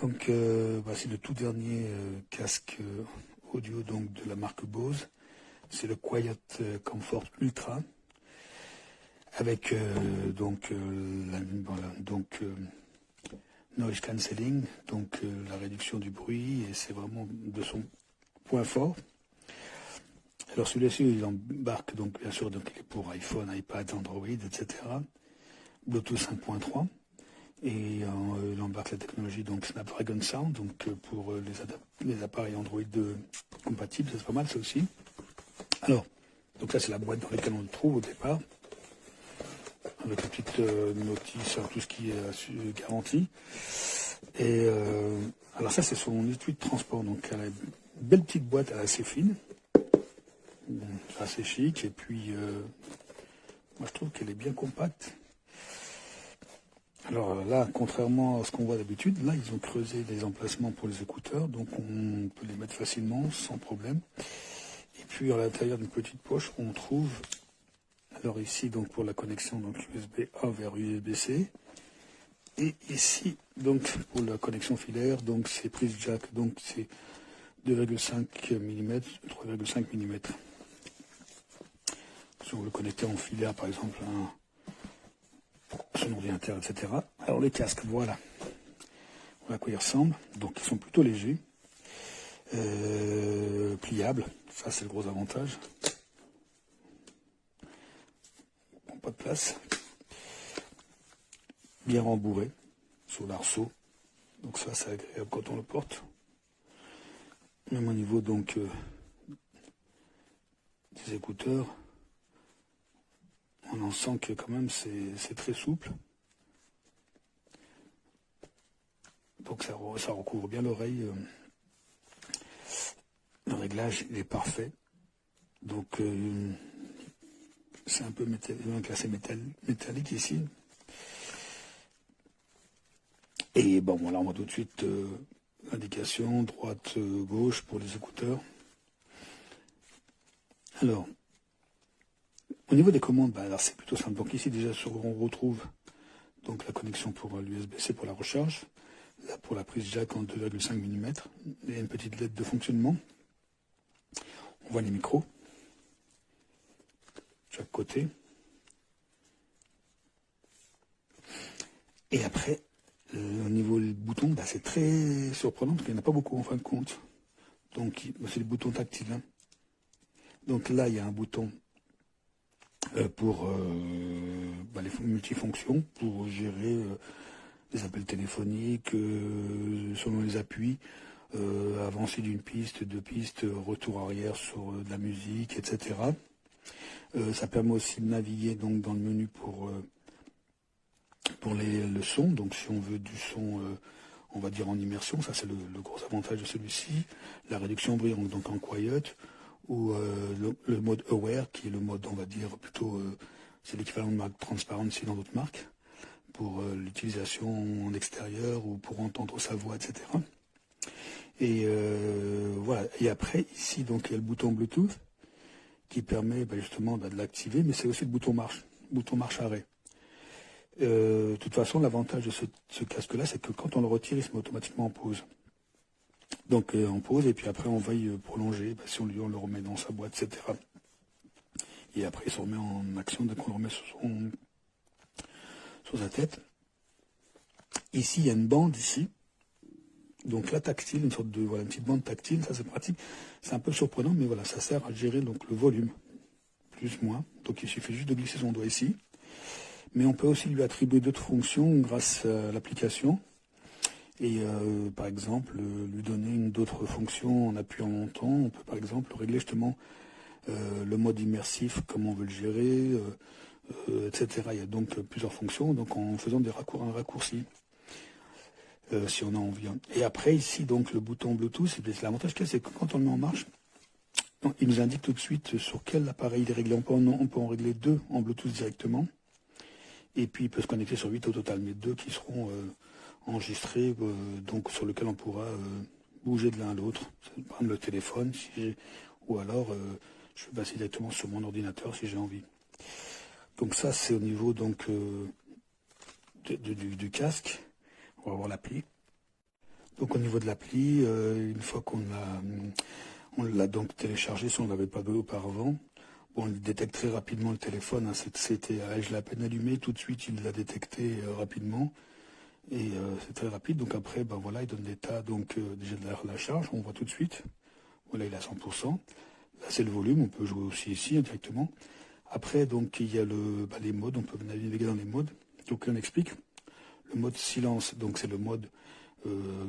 Donc c'est le tout dernier casque audio donc de la marque Bose. C'est le Quiet Comfort Ultra avec noise cancelling, donc la réduction du bruit, et c'est vraiment de son point fort. Alors celui-ci il embarque donc bien sûr donc il est pour iPhone, iPad, Android, etc. Bluetooth 5.3. Et il embarque la technologie donc Snapdragon Sound, donc pour les appareils Android compatibles, c'est pas mal ça aussi. Alors, donc ça c'est la boîte dans laquelle on le trouve au départ, avec une petite notice sur tout ce qui est garanti. Et alors ça c'est son étui de transport, donc elle a une belle petite boîte, elle est assez fine, c'est assez chic, et puis moi je trouve qu'elle est bien compacte. Alors là, contrairement à ce qu'on voit d'habitude, là ils ont creusé des emplacements pour les écouteurs, donc on peut les mettre facilement, sans problème. Et puis à l'intérieur d'une petite poche, on trouve, alors ici donc pour la connexion donc USB A vers USB-C, et ici donc pour la connexion filaire, donc c'est prise jack, donc c'est 2,5 mm, 3,5 mm. Si on veut le connecter en filaire par exemple son ordinateur, etc. Alors les casques, voilà à quoi ils ressemblent. Donc ils sont plutôt légers, pliables, ça c'est le gros avantage. Bon, pas de place. Bien rembourré sur l'arceau, donc ça c'est agréable quand on le porte. Même au niveau donc des écouteurs, on en sent que quand même c'est très souple. Donc ça recouvre bien l'oreille. Le réglage il est parfait. Donc c'est un peu classé métallique ici. Et bon, voilà, on voit tout de suite l'indication droite, gauche pour les écouteurs. Alors, au niveau des commandes, alors c'est plutôt simple. Donc ici déjà on retrouve donc la connexion pour l'USB-C pour la recharge. Là pour la prise jack en 2,5 mm. Il y a une petite LED de fonctionnement. On voit les micros. Chaque côté. Et après, au niveau des boutons, c'est très surprenant parce qu'il n'y en a pas beaucoup en fin de compte. Donc c'est des boutons tactiles. Hein. Donc là, il y a un bouton pour les multifonctions, pour gérer les appels téléphoniques, selon les appuis, avancer d'une piste, deux pistes, retour arrière sur de la musique, etc. Ça permet aussi de naviguer donc dans le menu pour le son. Donc si on veut du son, on va dire en immersion, ça c'est le gros avantage de celui-ci. La réduction bruit donc en quiet, ou le mode aware, qui est le mode, on va dire, plutôt, c'est l'équivalent de marque transparency dans d'autres marques, pour l'utilisation en extérieur ou pour entendre sa voix, etc. Et voilà. Et après, ici, donc, il y a le bouton Bluetooth qui permet justement de l'activer, mais c'est aussi le bouton marche-arrêt. De toute façon, l'avantage de ce casque-là, c'est que quand on le retire, il se met automatiquement en pause. Donc on pose et puis après on va y prolonger, si on le remet dans sa boîte, etc. Et après il se remet en action dès qu'on le remet sur sa tête. Ici il y a une bande ici, donc la tactile, une sorte de une petite bande tactile, ça c'est pratique. C'est un peu surprenant, mais voilà, ça sert à gérer donc le volume, plus moins. Donc il suffit juste de glisser son doigt ici. Mais on peut aussi lui attribuer d'autres fonctions grâce à l'application. Et par exemple, lui donner d'autres fonctions en appuyant longtemps. On peut par exemple régler justement le mode immersif, comment on veut le gérer, etc. Il y a donc plusieurs fonctions, donc en faisant un raccourci, si on a envie. Et après, ici, donc le bouton Bluetooth, l'avantage qu'il y a, c'est que quand on le met en marche, il nous indique tout de suite sur quel appareil il est réglé. On peut en régler 2 en Bluetooth directement. Et puis il peut se connecter sur 8 au total, mais 2 qui seront enregistrés, donc sur lequel on pourra bouger de l'un à l'autre. Par exemple le téléphone, ou alors je peux passer directement sur mon ordinateur si j'ai envie. Donc ça c'est au niveau donc du casque. On va voir l'appli. Donc au niveau de l'appli, une fois on l'a donc téléchargé, si on ne l'avait pas vu auparavant, bon, on détecte très rapidement le téléphone, hein, je l'ai à peine allumé, tout de suite il l'a détecté rapidement, et c'est très rapide. Donc après, ben voilà, il donne l'état, donc déjà de la charge, on voit tout de suite, voilà, il est à 100%. Là c'est le volume, on peut jouer aussi ici directement. Après, donc il y a les modes, on peut naviguer dans les modes. Donc on explique. Le mode silence, donc c'est le mode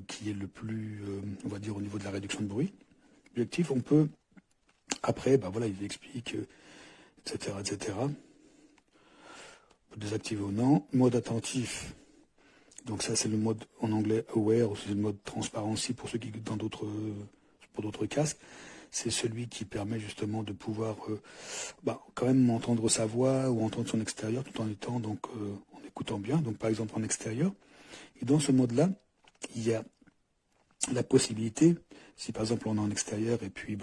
qui est le plus, on va dire, au niveau de la réduction de bruit. Objectif, on peut, après, ben voilà, il explique, etc., etc. On peut désactiver ou non. Mode attentif, donc ça c'est le mode en anglais aware, ou c'est le mode transparency pour ceux qui pour d'autres casques. C'est celui qui permet justement de pouvoir quand même entendre sa voix ou entendre son extérieur tout en étant en écoutant bien. Donc par exemple en extérieur. Et dans ce mode-là, il y a la possibilité, si par exemple on est en extérieur et puis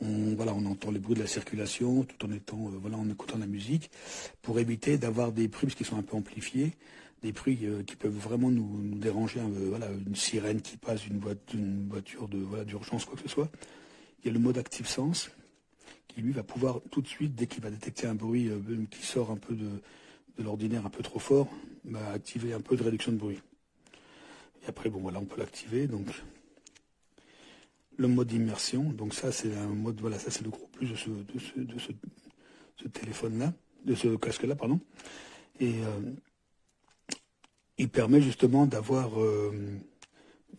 on entend les bruits de la circulation tout en étant en écoutant la musique, pour éviter d'avoir des bruits qui sont un peu amplifiés, des bruits qui peuvent vraiment nous déranger, une sirène qui passe, une voiture d'urgence, quoi que ce soit. Il y a le mode Active Sense qui lui va pouvoir tout de suite, dès qu'il va détecter un bruit qui sort un peu de l'ordinaire, un peu trop fort, activer un peu de réduction de bruit. Et après, bon voilà, on peut l'activer. Donc le mode immersion, donc ça c'est un mode, voilà, ça c'est le gros plus de ce téléphone-là, de ce casque-là, pardon. Et il permet justement d'avoir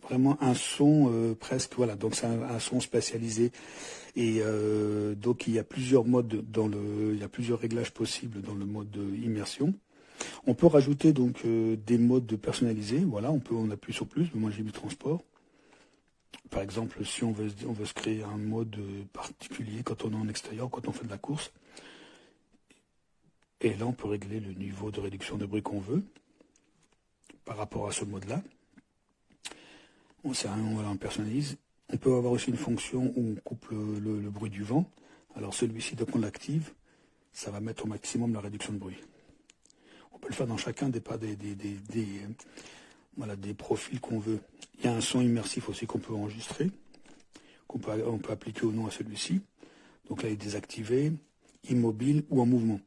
vraiment un son presque, voilà, donc c'est un son spécialisé. Et donc il y a plusieurs modes il y a plusieurs réglages possibles dans le mode immersion. On peut rajouter donc des modes personnalisés. Voilà, on appuie sur plus. Moi j'ai mis transport. Par exemple, si on veut se créer un mode particulier quand on est en extérieur, quand on fait de la course. Et là, on peut régler le niveau de réduction de bruit qu'on veut par rapport à ce mode-là. On personnalise. On peut avoir aussi une fonction où on coupe le bruit du vent. Alors celui-ci, dès qu'on l'active, ça va mettre au maximum la réduction de bruit. On peut le faire dans chacun des profils qu'on veut. Il y a un son immersif aussi qu'on peut enregistrer, on peut appliquer ou non à celui-ci. Donc là, il est désactivé, immobile ou en mouvement.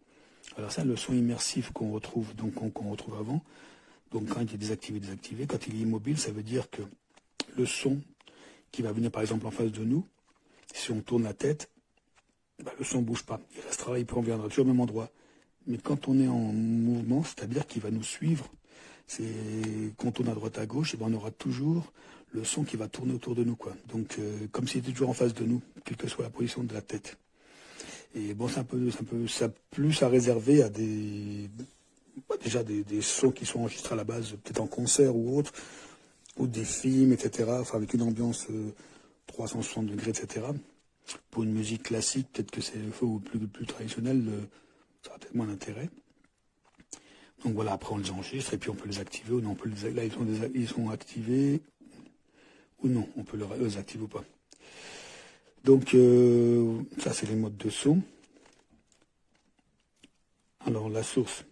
Alors ça, le son immersif qu'on retrouve avant, donc quand il est désactivé, quand il est immobile, ça veut dire que le son qui va venir par exemple en face de nous, si on tourne la tête, le son ne bouge pas. Il restera, il viendra toujours au même endroit. Mais quand on est en mouvement, c'est-à-dire qu'il va nous suivre, quand on tourne à droite à gauche, on aura toujours le son qui va tourner autour de nous, quoi. Donc comme s'il était toujours en face de nous, quelle que soit la position de la tête. Et bon, ça plus à réserver à des sons qui sont enregistrés à la base, peut-être en concert ou autre, ou des films, etc. Enfin, avec une ambiance 360 degrés, etc. Pour une musique classique, peut-être que c'est plus traditionnel, ça a peut-être moins d'intérêt. Donc voilà, après on les enregistre et puis on peut les activer ou non. Là, ils sont activés ou non, on peut les activer ou pas. Donc ça, c'est les modes de son. Alors la source,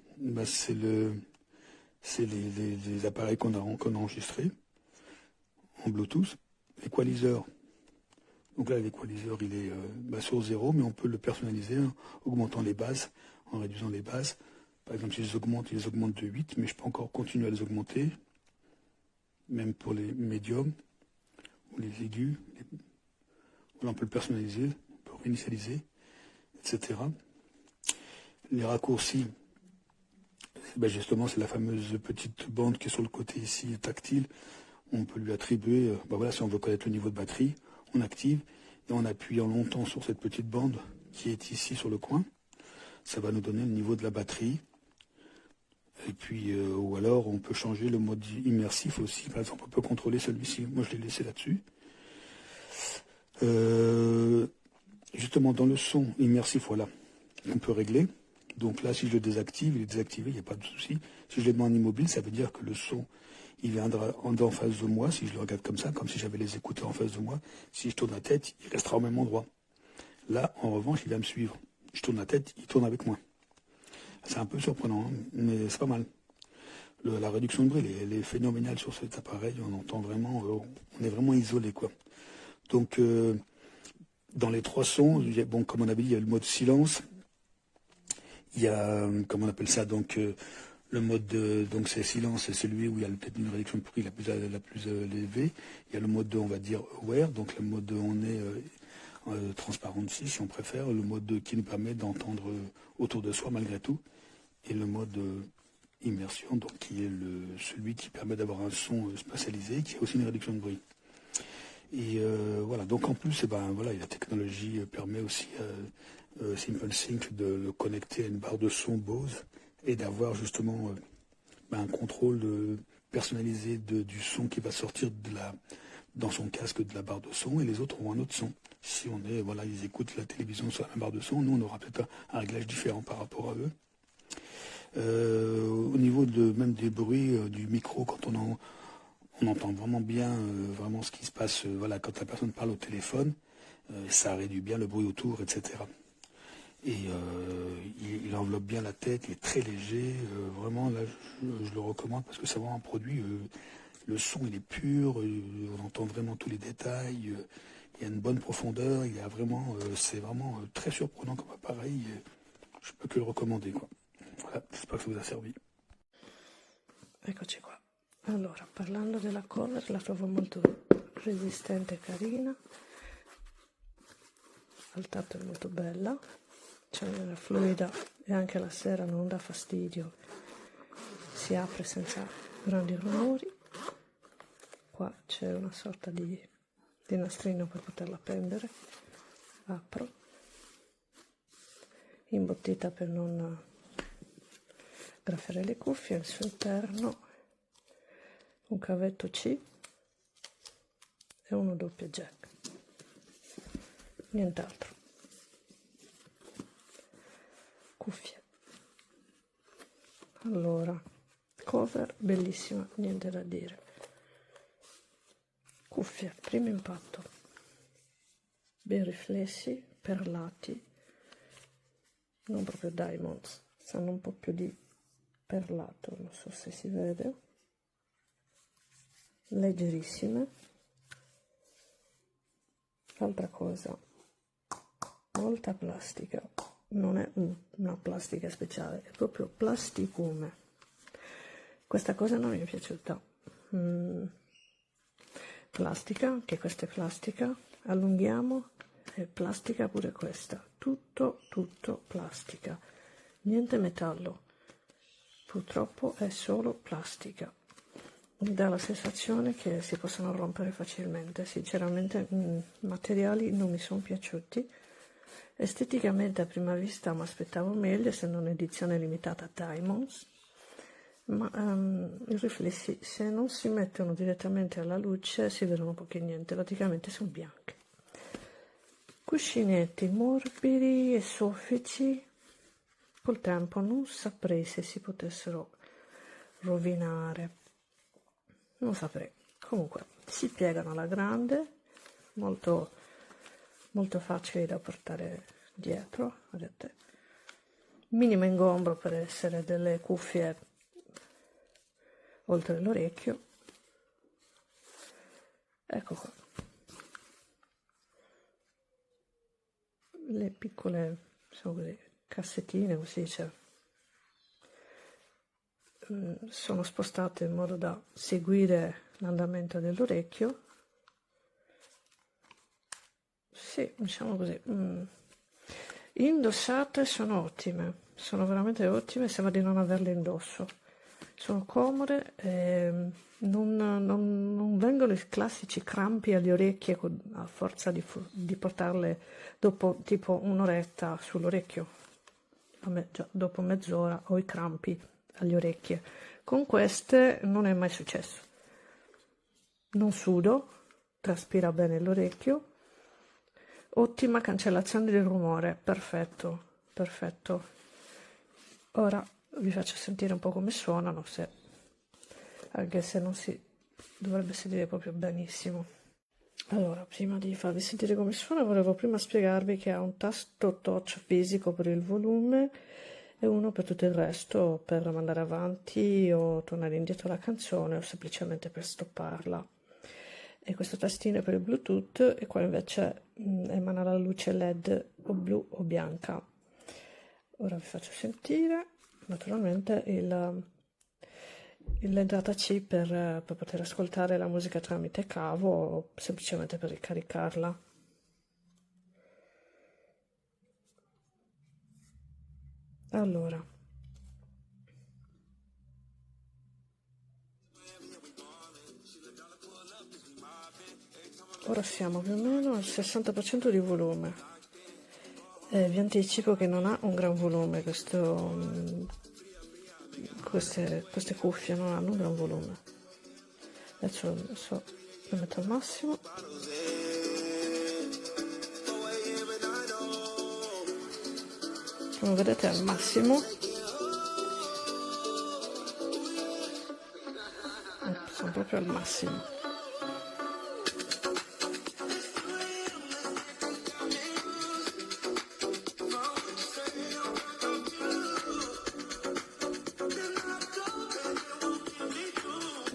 c'est les appareils qu'on a enregistrés en Bluetooth. L'équaliseur, donc là l'équaliseur il est sur 0, mais on peut le personnaliser en augmentant les bases, en réduisant les bases. Par exemple, si je les augmente, ils les augmentent de 8, mais je peux encore continuer à les augmenter, même pour les médiums ou les aigus. Là, on peut le personnaliser, on peut réinitialiser, etc. Les raccourcis, justement, c'est la fameuse petite bande qui est sur le côté ici, tactile. On peut lui attribuer, si on veut connaître le niveau de batterie, on active, et en appuyant longtemps sur cette petite bande qui est ici sur le coin, ça va nous donner le niveau de la batterie. Et puis, ou alors, on peut changer le mode immersif aussi. Par exemple, on peut contrôler celui-ci. Moi, je l'ai laissé là-dessus. Justement, dans le son immersif, voilà, on peut régler. Donc là, si je le désactive, il est désactivé, il n'y a pas de souci. Si je le mets en immobile, ça veut dire que le son, il viendra en face de moi, si je le regarde comme ça, comme si j'avais les écouteurs en face de moi. Si je tourne la tête, il restera au même endroit. Là, en revanche, il va me suivre. Je tourne la tête, il tourne avec moi. C'est un peu surprenant, hein, mais c'est pas mal. la réduction de bruit, elle est phénoménale sur cet appareil. On entend vraiment, on est vraiment isolé, quoi. Donc, dans les 3 sons, bon, comme on avait dit, il y a le mode silence. Il y a, comment on appelle ça, donc le mode donc c'est silence, c'est celui où il y a peut-être une réduction de bruit la plus élevée. Il y a le mode on va dire aware, donc le mode on est transparency si on préfère, le mode qui nous permet d'entendre autour de soi malgré tout, et le mode immersion, donc qui est celui qui permet d'avoir un son spatialisé, qui a aussi une réduction de bruit. Et voilà, donc en plus, voilà, la technologie permet aussi SimpleSync de le connecter à une barre de son Bose et d'avoir justement un contrôle personnalisé du son qui va sortir dans son casque de la barre de son, et les autres ont un autre son. Si voilà, ils écoutent la télévision sur la barre de son, nous on aura peut-être un réglage différent par rapport à eux. Au niveau même des bruits du micro, quand on entend vraiment bien vraiment ce qui se passe voilà, quand la personne parle au téléphone, ça réduit bien le bruit autour, etc. Et il enveloppe bien la tête, il est très léger, vraiment là je le recommande parce que c'est vraiment un produit, le son il est pur, on entend vraiment tous les détails, il y a une bonne profondeur, il y a vraiment, c'est vraiment très surprenant comme appareil, je peux que le recommander, quoi. Voilà, j'espère que ça vous a servi. Eccoci qua. Allora, parlando della cover, la trovo molto resistente e carina, al tatto è molto bella, c'è una fluida e anche la sera non dà fastidio, si apre senza grandi rumori. Qua c'è una sorta di nastrino per poterla appendere, apro, imbottita per non graffiare le cuffie, al suo interno un cavetto C e uno doppio jack, nient'altro. Cuffie. Allora, cover bellissima, niente da dire. Cuffie, primo impatto, ben riflessi, perlati, non proprio diamonds, sanno un po' più di perlato, non so se si vede, leggerissime. Altra cosa, molta plastica, non è una plastica speciale, è proprio plasticume. Questa cosa non mi è piaciuta. Plastica, anche questa è plastica, allunghiamo, è plastica pure questa, tutto plastica, niente metallo, purtroppo è solo plastica, mi dà la sensazione che si possono rompere facilmente. Sinceramente i materiali non mi sono piaciuti, esteticamente a prima vista mi aspettavo meglio, essendo un'edizione limitata a Diamonds, ma i riflessi, se non si mettono direttamente alla luce, si vedono poco e niente, praticamente sono bianchi. Cuscinetti morbidi e soffici, col tempo non saprei se si potessero rovinare, non saprei. Comunque si piegano alla grande, molto facili da portare dietro, vedete, minimo ingombro per essere delle cuffie oltre l'orecchio. Ecco qua le piccole, sono così, cassettine, come si dice, sono spostate in modo da seguire l'andamento dell'orecchio. Sì, diciamo così. Indossate sono ottime, sono veramente ottime, sembra di non averle indosso. Sono comode, non vengono i classici crampi alle orecchie a forza di portarle dopo tipo un'oretta sull'orecchio. A me già dopo mezz'ora ho i crampi alle orecchie. Con queste non è mai successo. Non sudo, traspira bene l'orecchio. Ottima cancellazione del rumore, perfetto, perfetto. Ora vi faccio sentire un po' come suonano, anche se non si dovrebbe sentire proprio benissimo. Allora, prima di farvi sentire come suona, volevo prima spiegarvi che ha un tasto touch fisico per il volume e uno per tutto il resto, per mandare avanti o tornare indietro la canzone o semplicemente per stopparla. E questo tastino è per il Bluetooth e qua invece emana la luce LED o blu o bianca. Ora vi faccio sentire naturalmente l'entrata C per poter ascoltare la musica tramite cavo o semplicemente per ricaricarla. Allora, ora siamo più o meno al 60% di volume. Vi anticipo che non ha un gran volume queste cuffie, non hanno un gran volume. Adesso lo metto al massimo. Come vedete al massimo. Sono proprio al massimo.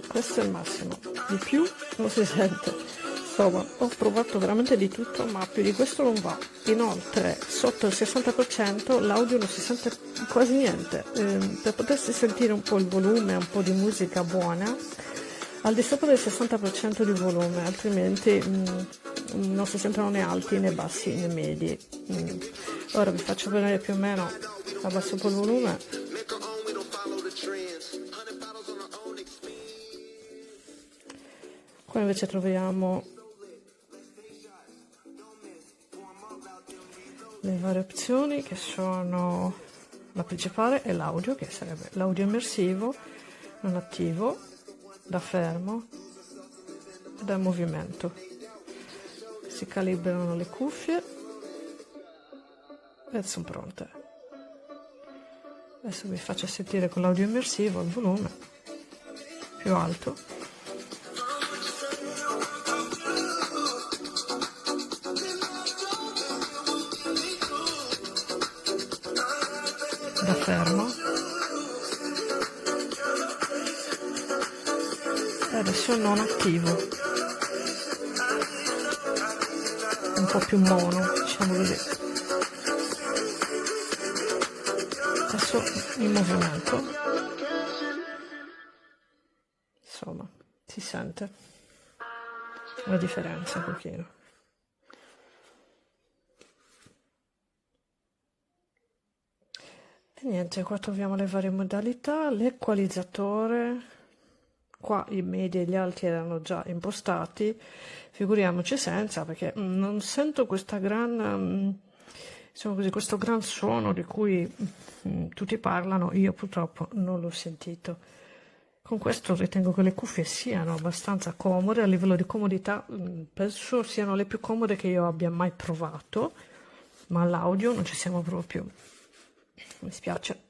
Questo è il massimo, di più non si sente. Insomma, ho provato veramente di tutto, ma più di questo non va. Inoltre, sotto il 60% l'audio non si sente quasi niente. Per potersi sentire un po' il volume, un po' di musica buona, al di sopra del 60% di volume, altrimenti non si sentono né alti né bassi né medi. Ora vi faccio vedere più o meno, abbasso un po' il volume. Qua invece troviamo le varie opzioni che sono la principale è l'audio, che sarebbe l'audio immersivo, non attivo, da fermo e da movimento. Si calibrano le cuffie e sono pronte. Adesso vi faccio sentire con l'audio immersivo il volume più alto. Da fermo e adesso non attivo, un po' più mono, diciamo così. Adesso in movimento, insomma si sente la differenza un pochino. E niente, qua troviamo le varie modalità, l'equalizzatore, qua i medi e gli alti erano già impostati, figuriamoci senza, perché non sento questa diciamo così, questo gran suono di cui tutti parlano, io purtroppo non l'ho sentito. Con questo ritengo che le cuffie siano abbastanza comode, a livello di comodità penso siano le più comode che io abbia mai provato, ma l'audio non ci siamo proprio. Mi spiace.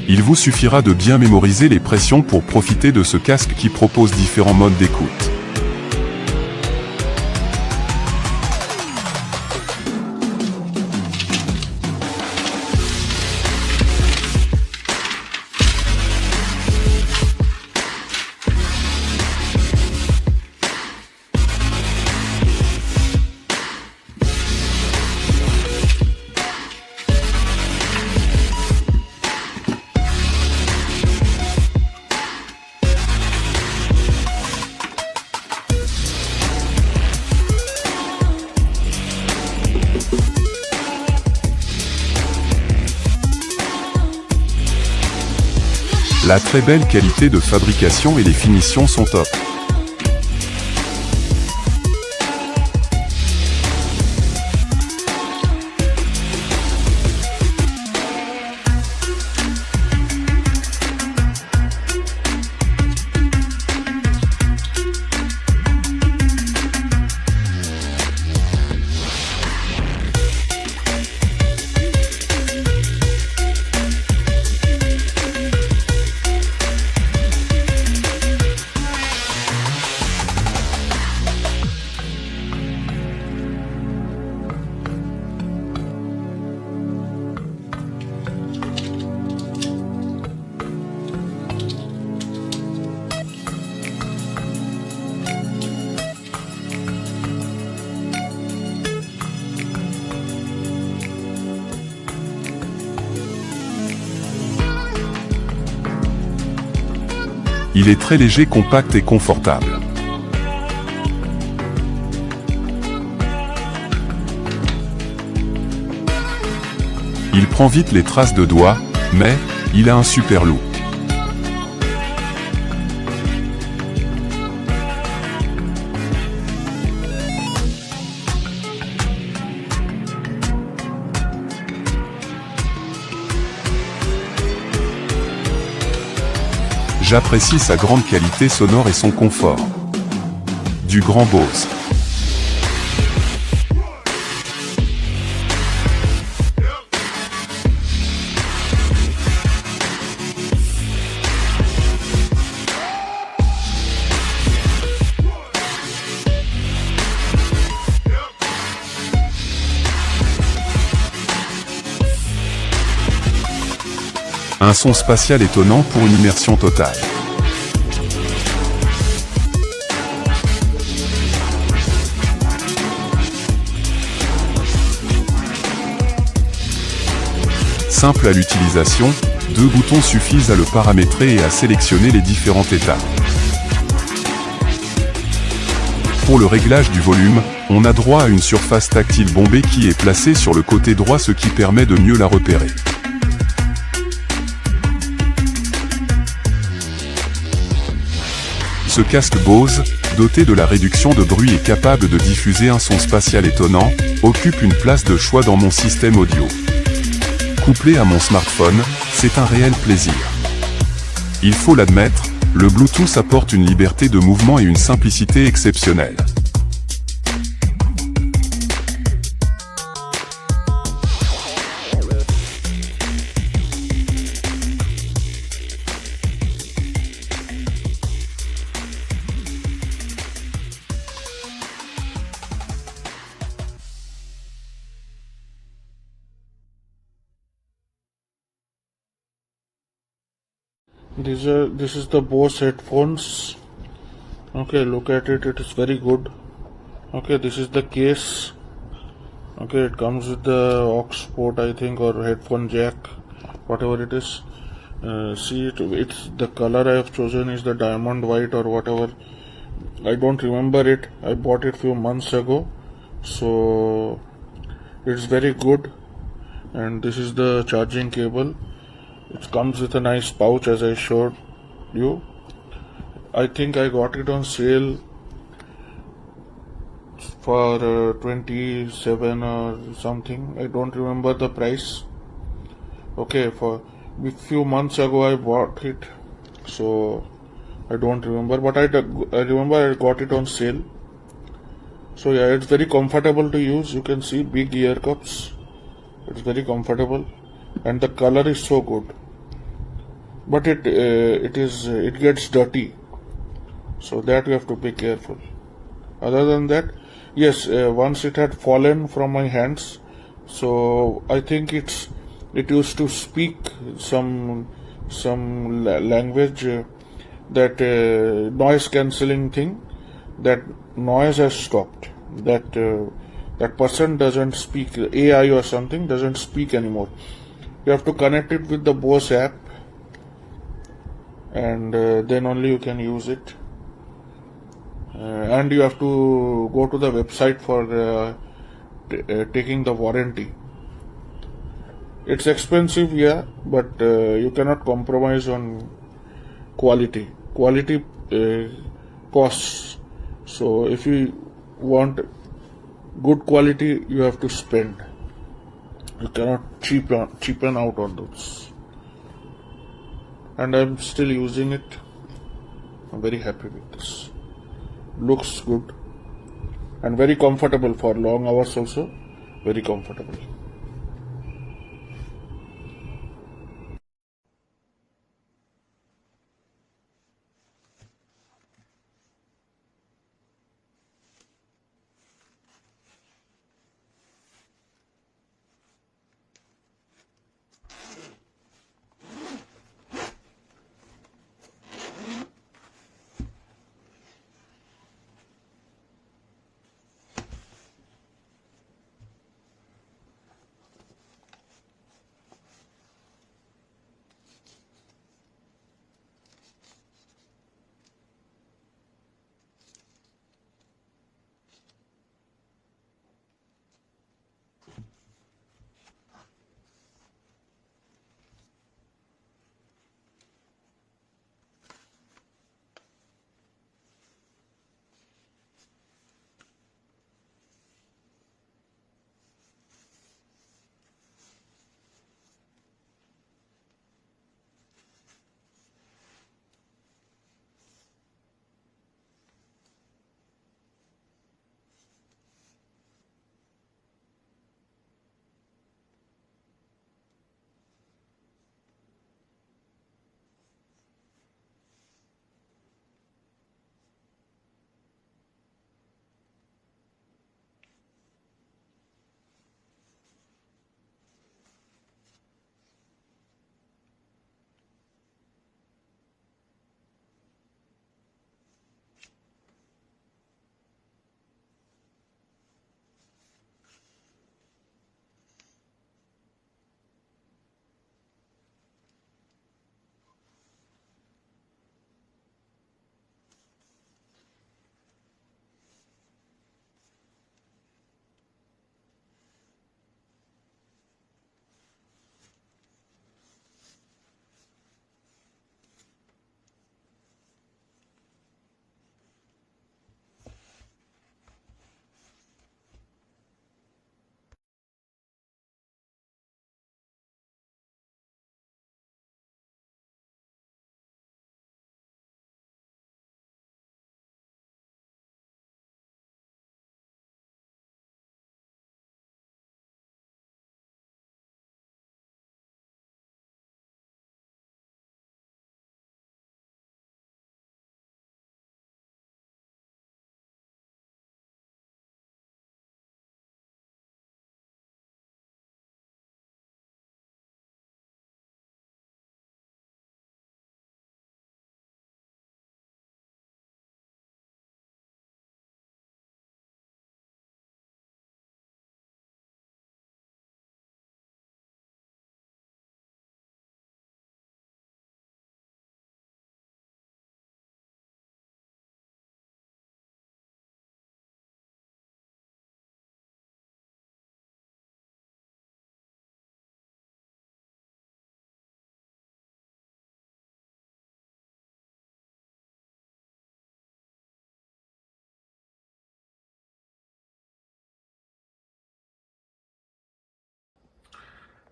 Il vous suffira de bien mémoriser les pressions pour profiter de ce casque qui propose différents modes d'écoute. La très belle qualité de fabrication et les finitions sont top. Il est très léger, compact et confortable. Il prend vite les traces de doigts, mais il a un super look. J'apprécie sa grande qualité sonore et son confort. Du grand Bose. Un son spatial étonnant pour une immersion totale. Simple à l'utilisation, 2 boutons suffisent à le paramétrer et à sélectionner les différentes étapes. Pour le réglage du volume, on a droit à une surface tactile bombée qui est placée sur le côté droit, ce qui permet de mieux la repérer. Ce casque Bose, doté de la réduction de bruit et capable de diffuser un son spatial étonnant, occupe une place de choix dans mon système audio. Couplé à mon smartphone, c'est un réel plaisir. Il faut l'admettre, le Bluetooth apporte une liberté de mouvement et une simplicité exceptionnelle. This is the Bose headphones. Okay, look at it, it is very good. Okay, this is the case. Okay, it comes with the aux port, I think, or headphone jack, whatever it is. See it's the color I have chosen is the diamond white or whatever. I don't remember it. I bought it few months ago, so it's very good. And this is the charging cable. It comes with a nice pouch, as I showed you. I think I got it on sale for 27 or something. I don't remember the price. Okay, for a few months ago I bought it, so I don't remember, but I remember I got it on sale. So yeah, it's very comfortable to use. You can see big ear cups. It's very comfortable, and the color is so good. but it gets dirty, so that you have to be careful. Other than that, yes, once it had fallen from my hands, so I think it used to speak some language, that noise cancelling thing. That noise has stopped. That person doesn't speak, AI or something doesn't speak anymore. You have to connect it with the Bose app, and then only you can use it. And you have to go to the website for taking the warranty. It's expensive, yeah, but you cannot compromise on quality. Quality costs. So if you want good quality, you have to spend. You cannot cheapen out on those. And I'm still using it. I'm very happy with this. Looks good and very comfortable for long hours also. Very comfortable.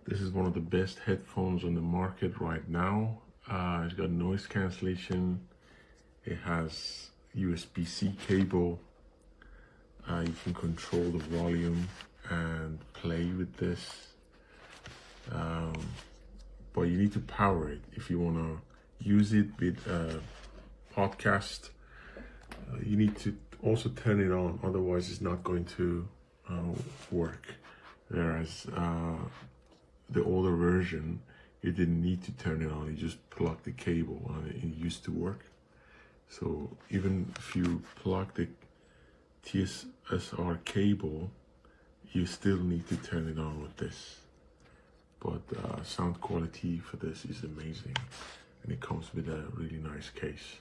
This is one of the best headphones on the market right now. It's got noise cancellation. It has USB-C cable. You can control the volume and play with this. but you need to power it if you want to use it with a podcast. You need to also turn it on, otherwise it's not going to work. Whereas the older version, you didn't need to turn it on, you just plug the cable and it used to work. So even if you plug the TSR cable, you still need to turn it on with this. But sound quality for this is amazing, and it comes with a really nice case.